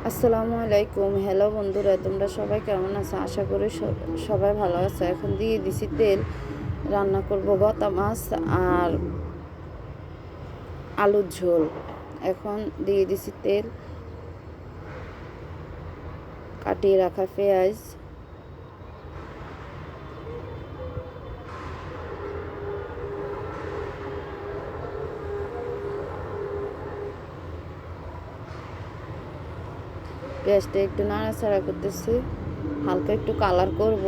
আসসালামু আলাইকুম। হ্যালো বন্ধুরা, তোমরা সবাই কেমন আছো? আশা করি সবাই ভালো আছে। এখন দিয়ে দিছি তেল, রান্না করব গতা মাছ আর আলুর ঝোল। এখন দিয়ে দিছি তেল, কাটিয়ে রাখা পেঁয়াজ, পেঁয়াজটা একটু নাড়াচাড়া করতেছি, হালকা একটু কালার করব।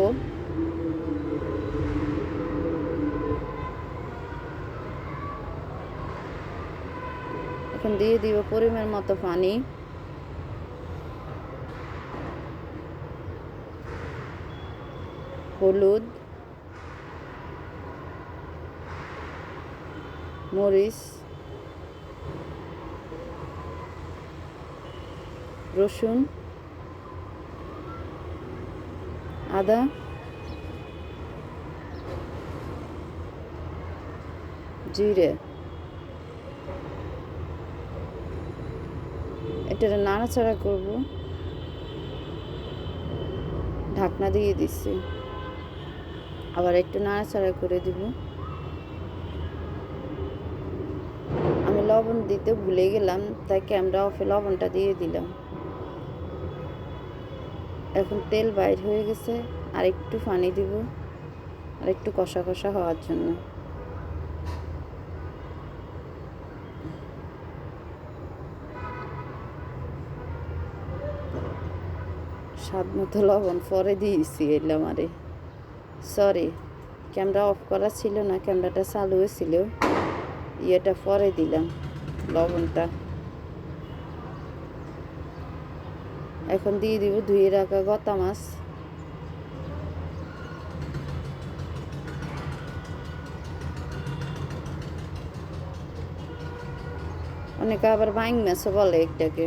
এখন দিয়ে দিব পরিমাণ মতো পানি, হলুদ, মরিচ, রসুন, আদা, জিরে। এটা নাড়াচাড়া করব, ঢাকনা দিয়ে দিচ্ছি, আবার একটু নাড়াচাড়া করে দিব। আমি লবণ দিতে ভুলে গেলাম, তাই ক্যামেরা অফে লবণটা দিয়ে দিলাম। এখন তেল বাইর হয়ে গেছে, আর একটু পানি দিব, আর একটু কষা কষা হওয়ার জন্য। স্বাদ মতো লবণ পরে দিয়েছি এলাম। আরে সরি, ক্যামেরা অফ করা ছিল না, ক্যামেরাটা চালু ছিল, ইয়েটা পরে দিলাম লবণটা। এখন দিয়ে দিব ধুয়ে রাখা গতা মাছ। অনেকে আবার বাইং মাছও বলে একটাকে।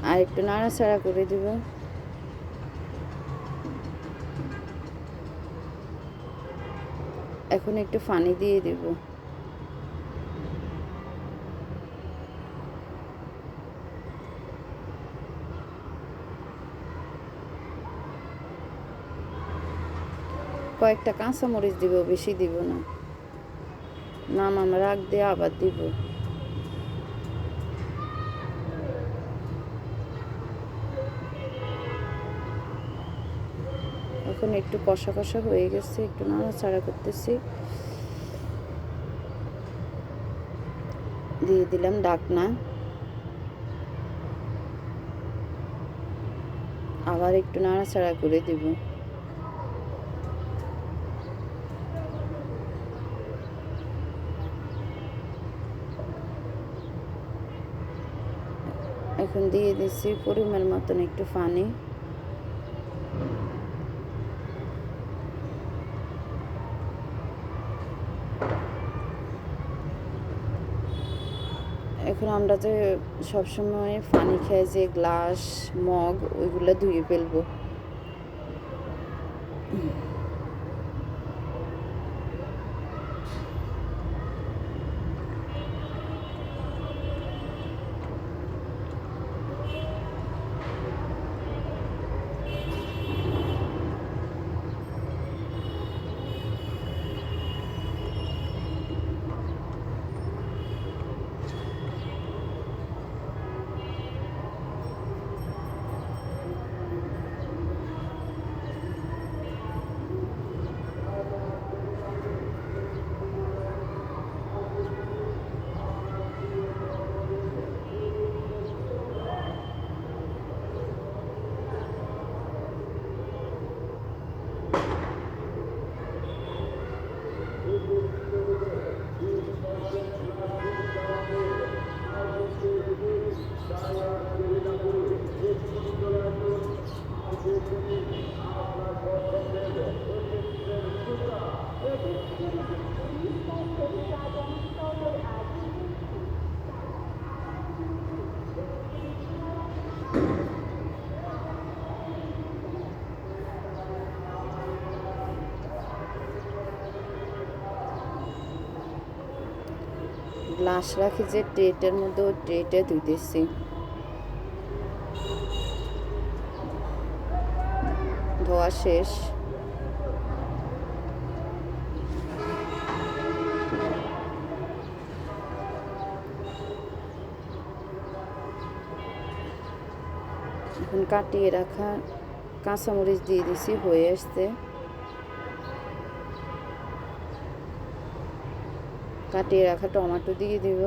আর একটু নাড়াচাড়া করে দিব। এখন একটু পানি দিয়ে দিব। কয়েকটা কাঁচামরিচ দিব, বেশি দিব না। রাখ দিয়ে আবার দিব। এখন একটু কষা কষা হয়ে গেছে, একটু নাড়াচাড়া করতেছি। দিয়ে দিলাম ঢাকনা, আবার একটু নাড়াচাড়া করে দিব। এখন দিয়ে দিচ্ছি পরিমাণ মতন একটু পানি। এখন আমরা যে সবসময় পানি খাই, যে গ্লাস মগ, ওইগুলো ধুয়ে ফেলবো। গ্লাস রাখি যে ট্রেটার মধ্যে, ওই ট্রেটা ধুইতেছি। খাওয়া শেষ। এখন কাটিয়ে রাখা কাঁচামরিচ দিয়ে দিছি, হয়ে আসছে। কাটিয়ে রাখা টমেটো দিয়ে দিব।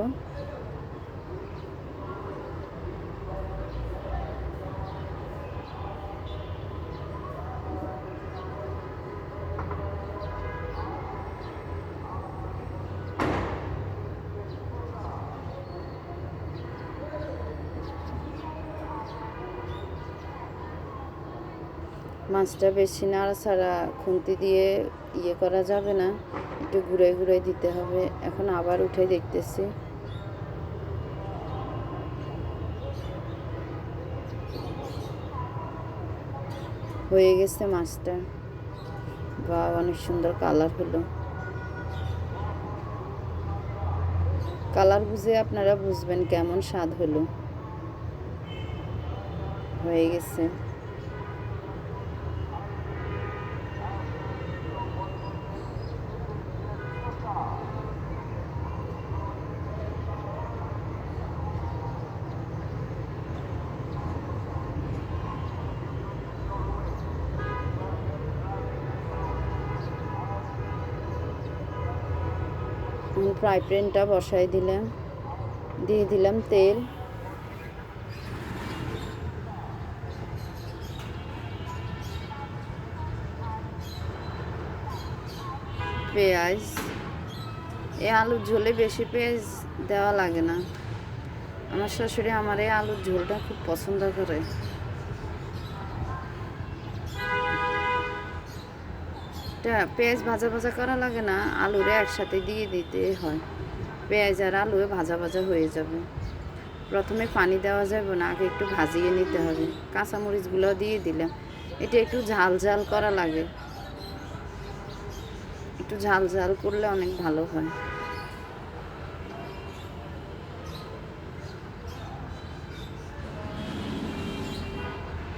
মাছটা বেশি নাড়াচাড়া খুন্তি দিয়ে করা যাবে না, একটু ঘুরে ঘুরে দিতে হবে। এখন আবার উঠে দেখতেছি, হয়ে গেছে মাছটা। বা অনেক সুন্দর কালার হলো। কালার বুঝে আপনারা বুঝবেন কেমন স্বাদ হলো। হয়ে গেছে। ফ্রাই প্যানটা বসাই দিলাম, দিয়ে দিলাম তেল। পেঁয়াজ, এই আলুর ঝোলে বেশি পেঁয়াজ দেওয়া লাগে না। আমার শাশুড়ি আমার এই আলুর ঝোলটা খুব পছন্দ করে। পেঁয়াজ ভাজা ভাজা করা লাগে না, আলুরে একসাথে দিয়ে দিতে হয়। পেঁয়াজ আর আলু ভাজা ভাজা হয়ে যাবে। প্রথমে পানি দেওয়া যাবে না, আগে একটু ভাজিয়ে নিতে হবে। কাঁচামরিচগুলো দিয়ে দিলাম। এটা একটু ঝাল ঝাল করা লাগে, একটু ঝাল ঝাল করলে অনেক ভালো হয়।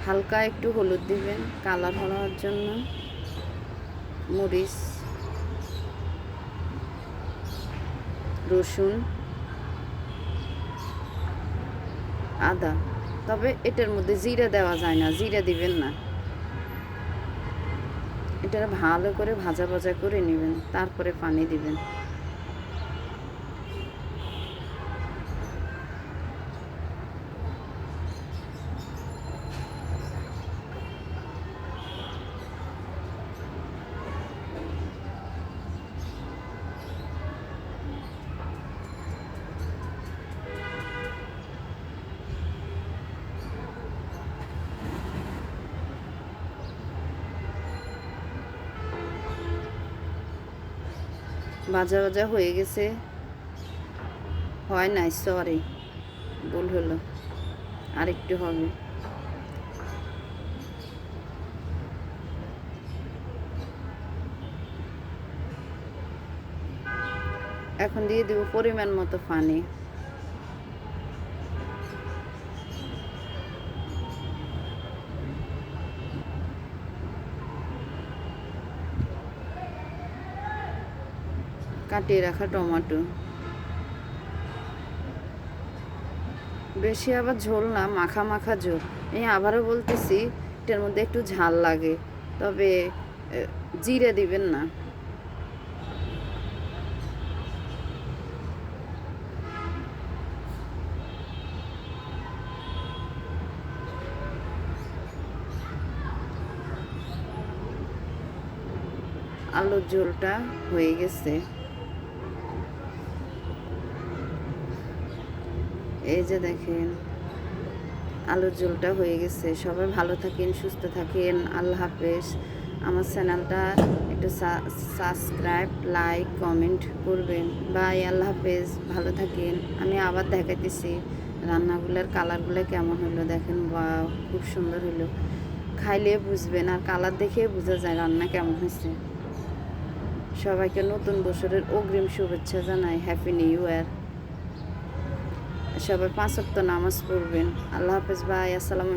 হালকা একটু হলুদ দিবেন কালার হওয়ার জন্য, মরিচ, রসুন, আদা। তবে এটার মধ্যে জিরা দেওয়া যায় না, জিরা দিবেন না। এটা ভালো করে ভাজা ভাজা করে নেবেন, তারপরে পানি দিবেন। ভাজা ভাজা হয়ে গেছে, হয় নাই, সরি, ভুল হলো, আরেকটু হবে। এখন দিয়ে দেব পরিমাণ মতো পানি। কাটিয়ে রাখা টমেটো। বেশি আবার ঝোল না, মাখা মাখা ঝোল। এই আবারও বলতেছি, এটার মধ্যে একটু ঝাল লাগে, তবে জিরে দিবেন না। আলুর ঝোলটা হয়ে গেছে। এই যে দেখেন, আলুর ঝোলটা হয়ে গেছে। সবাই ভালো থাকেন, সুস্থ থাকেন। আল্লাহ হাফেজ। আমার চ্যানেলটা একটু সাবস্ক্রাইব, লাইক, কমেন্ট করবেন। বাই, আল্লাহ হাফেজ, ভালো থাকেন। আমি আবার দেখাইতেছি রান্নাগুলোর কালারগুলো কেমন হলো। দেখেন, বা খুব সুন্দর হলো। খাইলে বুঝবেন, আর কালার দেখে বোঝা যায় রান্না কেমন হয়েছে। সবাইকে নতুন বছরের অগ্রিম শুভেচ্ছা জানাই। Happy new year. সবাই 5 ওয়াক্ত নামাজ পড়বেন। আল্লাহ হাফেজ, বাই, আসসালামু আলাইকুম।